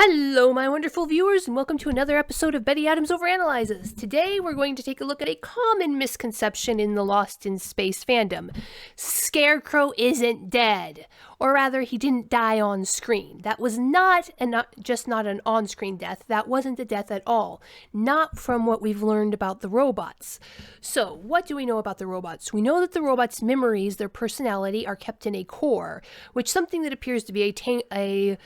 Hello, my wonderful viewers, and welcome to another episode of Betty Adams Overanalyzes. Today, we're going to take a look at a common misconception in the Lost in Space fandom. Scarecrow isn't dead. Or rather, he didn't die on screen. That was not an on-screen death. That wasn't a death at all. Not from what we've learned about the robots. So, what do we know about the robots? We know that the robots' memories, their personality, are kept in a core, which is something that appears to be a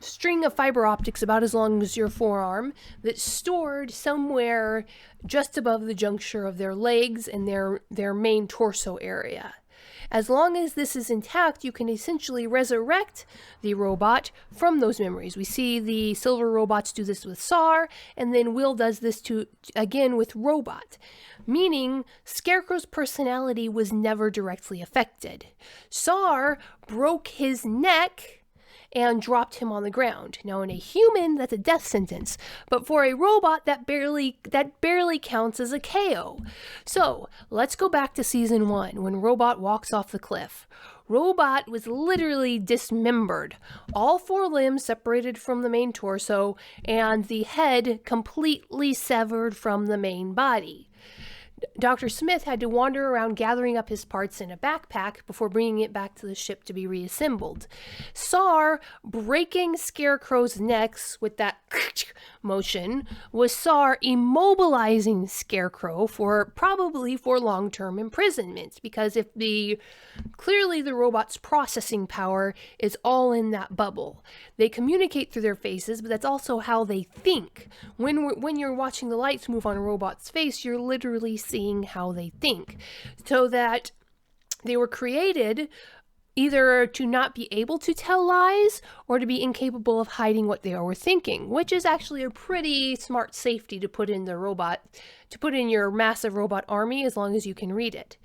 string of fiber optics about as long as your forearm that's stored somewhere just above the juncture of their legs and their main torso area. As long as this is intact, you can essentially resurrect the robot from those memories. We see the silver robots do this with SAR, and then Will does this again with Robot, meaning Scarecrow's personality was never directly affected. SAR broke his neck and dropped him on the ground. Now, in a human, that's a death sentence, but for a robot, that barely counts as a KO. So, let's go back to season 1, when Robot walks off the cliff. Robot was literally dismembered. All 4 limbs separated from the main torso, and the head completely severed from the main body. Dr. Smith had to wander around gathering up his parts in a backpack before bringing it back to the ship to be reassembled. SAR breaking Scarecrow's necks with that motion was SAR immobilizing Scarecrow probably for long-term imprisonment, because clearly the robot's processing power is all in that bubble. They communicate through their faces, but that's also how they think. When you're watching the lights move on a robot's face, you're literally seeing how they think. So that they were created either to not be able to tell lies or to be incapable of hiding what they were thinking, which is actually a pretty smart safety to put in your massive robot army as long as you can read it.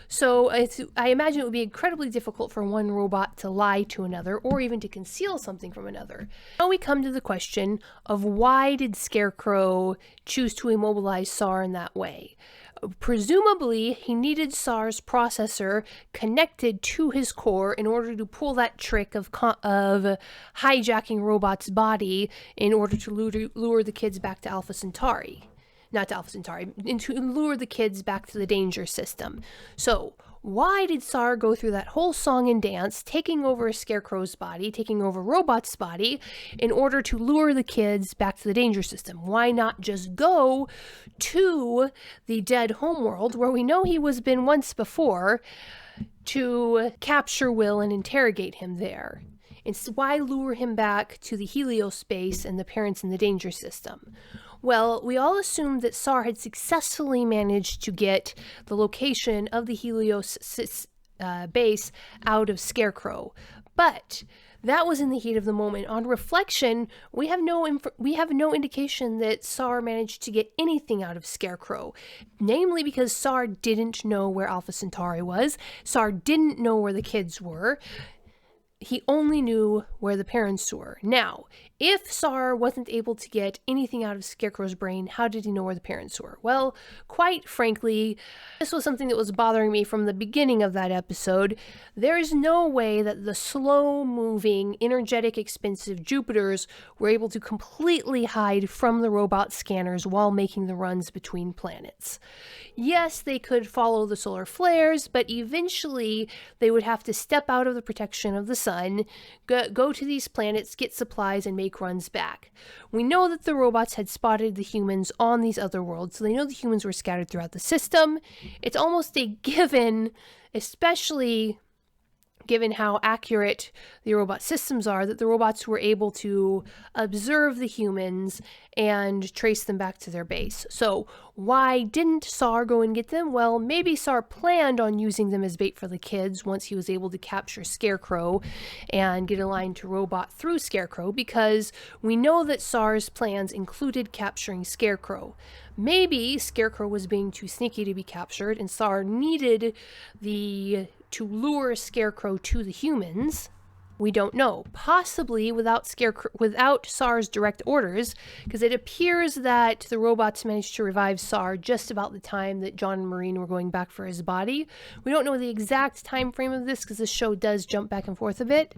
So I imagine it would be incredibly difficult for one robot to lie to another or even to conceal something from another. Now we come to the question of why did Scarecrow choose to immobilize SAR in that way? Presumably, he needed SAR's processor connected to his core in order to pull that trick of hijacking Robot's body in order to lure the kids back to Alpha Centauri. Not to Alpha Centauri, and to lure the kids back to the danger system. So, why did SAR go through that whole song and dance, taking over Scarecrow's body, taking over Robot's body, in order to lure the kids back to the danger system? Why not just go to the dead homeworld, where we know he was been once before, to capture Will and interrogate him there? And why lure him back to the heliospace and the parents in the danger system? Well, we all assumed that SAR had successfully managed to get the location of the Helios base out of Scarecrow, but that was in the heat of the moment. On reflection, we have no indication that SAR managed to get anything out of Scarecrow, namely because SAR didn't know where Alpha Centauri was. SAR didn't know where the kids were. He only knew where the parents were. Now, if SAR wasn't able to get anything out of Scarecrow's brain, how did he know where the parents were? Well, quite frankly, this was something that was bothering me from the beginning of that episode. There is no way that the slow-moving, energetic, expensive Jupiters were able to completely hide from the robot scanners while making the runs between planets. Yes, they could follow the solar flares, but eventually they would have to step out of the protection of the sun, go to these planets, get supplies, and make runs back. We know that the robots had spotted the humans on these other worlds, so they know the humans were scattered throughout the system. It's almost a given, especially given how accurate the robot systems are, that the robots were able to observe the humans and trace them back to their base. So why didn't SAR go and get them? Well, maybe SAR planned on using them as bait for the kids once he was able to capture Scarecrow and get aligned to Robot through Scarecrow, because we know that SAR's plans included capturing Scarecrow. Maybe Scarecrow was being too sneaky to be captured, and SAR needed to lure Scarecrow to the humans We don't know. Possibly without SAR's direct orders, because it appears that the robots managed to revive SAR just about the time that John and Maureen were going back for his body. We don't know the exact time frame of this because the show does jump back and forth a bit,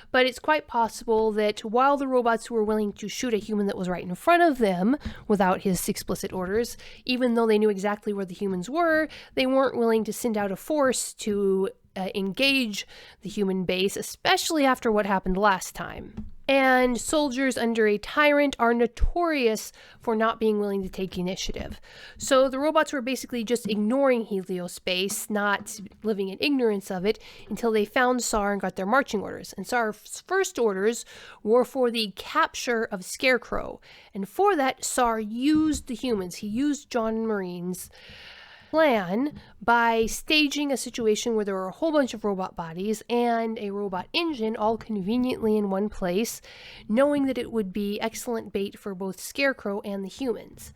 but it's quite possible that while the robots were willing to shoot a human that was right in front of them without his explicit orders, even though they knew exactly where the humans were, they weren't willing to send out a force to engage the human base, especially after what happened last time. And soldiers under a tyrant are notorious for not being willing to take initiative. So the robots were basically just ignoring heliospace, not living in ignorance of it, until they found SAR and got their marching orders. And SAR's first orders were for the capture of Scarecrow. And for that, SAR used the humans. He used John and Maureen's plan by staging a situation where there were a whole bunch of robot bodies and a robot engine all conveniently in one place, knowing that it would be excellent bait for both Scarecrow and the humans.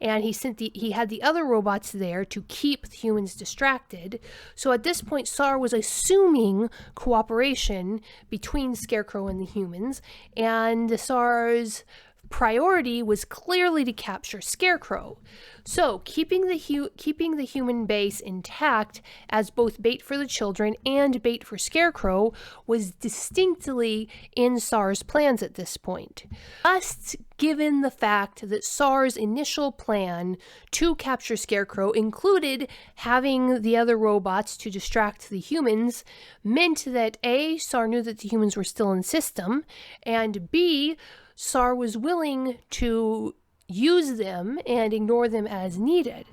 And he had the other robots there to keep the humans distracted. So at this point, SAR was assuming cooperation between Scarecrow and the humans, and SAR's priority was clearly to capture Scarecrow. So keeping the human base intact as both bait for the children and bait for Scarecrow was distinctly in SAR's plans at this point. Just given the fact that SAR's initial plan to capture Scarecrow included having the other robots to distract the humans, meant that A, SAR knew that the humans were still in system, and B, SAR was willing to use them and ignore them as needed.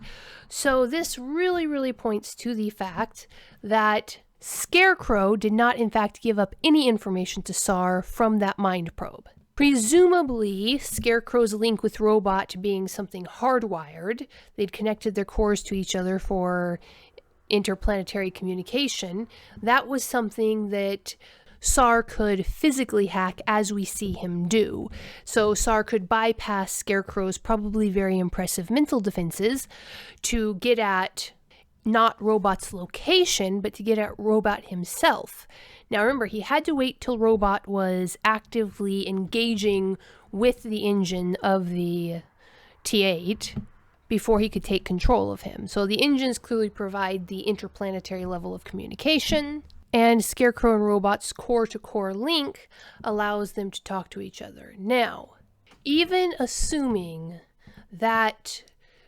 So this really, really points to the fact that Scarecrow did not in fact give up any information to SAR from that mind probe. Presumably, Scarecrow's link with Robot being something hardwired, they'd connected their cores to each other for interplanetary communication. That was something that SAR could physically hack as we see him do. So SAR could bypass Scarecrow's probably very impressive mental defenses to get at not Robot's location, but to get at Robot himself. Now remember, he had to wait till Robot was actively engaging with the engine of the T8 before he could take control of him. So the engines clearly provide the interplanetary level of communication, and Scarecrow and Robot's core-to-core link allows them to talk to each other. Now, even assuming that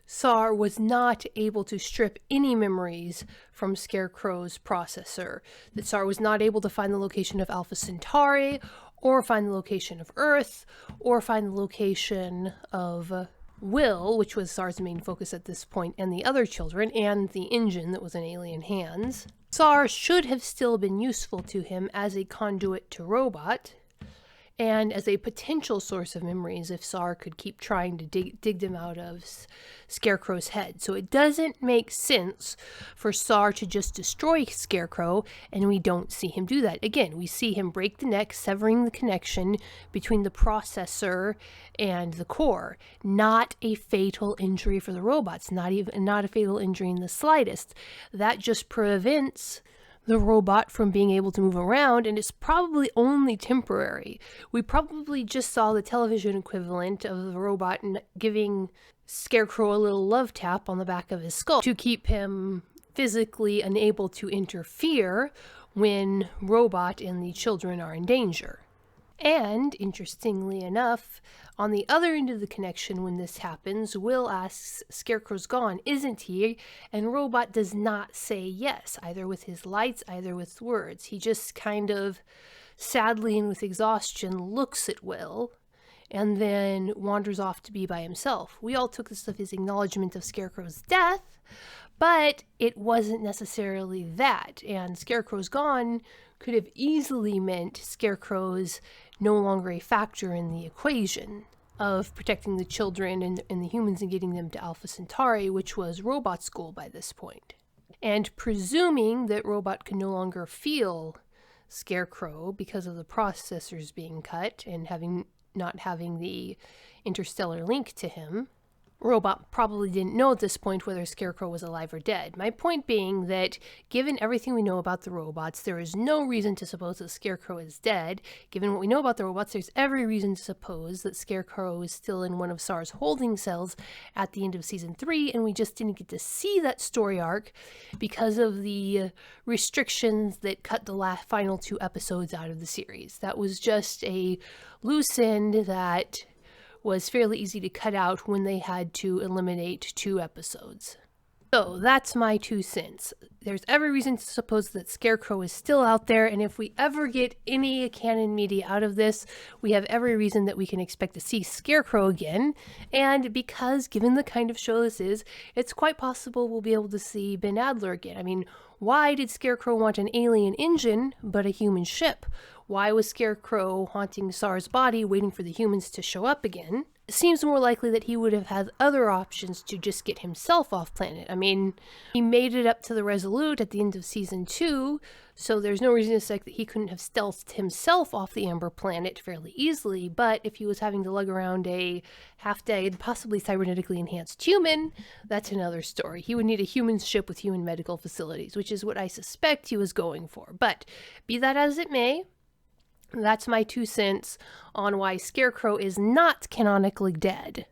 SAR was not able to strip any memories from Scarecrow's processor, that SAR was not able to find the location of Alpha Centauri, or find the location of Earth, or find the location of Will, which was SAR's main focus at this point, and the other children, and the engine that was in alien hands, SAR should have still been useful to him as a conduit to Robot, and as a potential source of memories if SAR could keep trying to dig them out of Scarecrow's head. So it doesn't make sense for SAR to just destroy Scarecrow, and we don't see him do that. Again, we see him break the neck, severing the connection between the processor and the core. Not a fatal injury for the robots, not a fatal injury in the slightest. That just prevents the robot from being able to move around, and it's probably only temporary. We probably just saw the television equivalent of the robot giving Scarecrow a little love tap on the back of his skull to keep him physically unable to interfere when Robot and the children are in danger. And, interestingly enough, on the other end of the connection when this happens, Will asks, "Scarecrow's gone, isn't he?" And Robot does not say yes, either with his lights, either with words. He just kind of, sadly and with exhaustion, looks at Will, and then wanders off to be by himself. We all took this as his acknowledgement of Scarecrow's death, but it wasn't necessarily that, and Scarecrow's gone could have easily meant Scarecrow's no longer a factor in the equation of protecting the children and the humans and getting them to Alpha Centauri, which was Robot's goal by this point. And presuming that Robot could no longer feel Scarecrow because of the processors being cut and not having the interstellar link to him, Robot probably didn't know at this point whether Scarecrow was alive or dead. My point being that, given everything we know about the robots, there is no reason to suppose that Scarecrow is dead. Given what we know about the robots, there's every reason to suppose that Scarecrow is still in one of SAR's holding cells at the end of Season 3, and we just didn't get to see that story arc because of the restrictions that cut the final 2 episodes out of the series. That was just a loose end that was fairly easy to cut out when they had to eliminate 2 episodes. So that's my 2 cents. There's every reason to suppose that Scarecrow is still out there, and if we ever get any canon media out of this, we have every reason that we can expect to see Scarecrow again. And because, given the kind of show this is, it's quite possible we'll be able to see Ben Adler again. I mean, why did Scarecrow want an alien engine but a human ship? Why was Scarecrow haunting SAR's body, waiting for the humans to show up again? It seems more likely that he would have had other options to just get himself off planet. I mean, he made it up to the Resolute at the end of Season 2, so there's no reason to suspect that he couldn't have stealthed himself off the Amber planet fairly easily, but if he was having to lug around a half-dead, possibly cybernetically enhanced human, that's another story. He would need a human ship with human medical facilities, which is what I suspect he was going for. But be that as it may, that's my 2 cents on why Scarecrow is not canonically dead.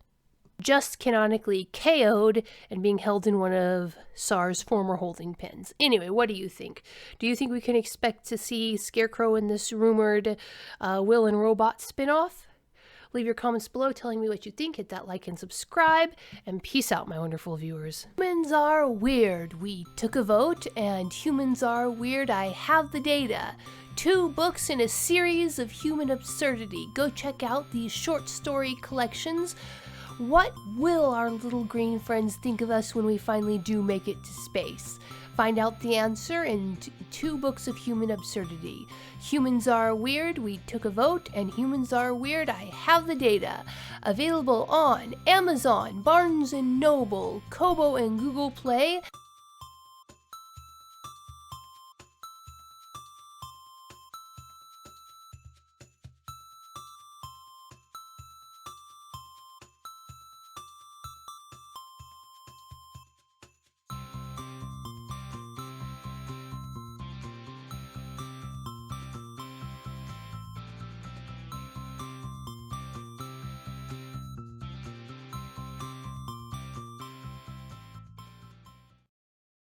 Just canonically KO'd and being held in one of SAR's former holding pens. Anyway, what do you think? Do you think we can expect to see Scarecrow in this rumored Will and Robot spinoff? Leave your comments below telling me what you think. Hit that like and subscribe, and peace out, my wonderful viewers. Humans are weird. We took a vote, and humans are weird. I have the data. 2 books in a series of human absurdity. Go check out these short story collections. What will our little green friends think of us when we finally do make it to space? Find out the answer in 2 books of human absurdity. Humans Are Weird, We Took a Vote, and Humans Are Weird, I Have the Data. Available on Amazon, Barnes & Noble, Kobo, and Google Play.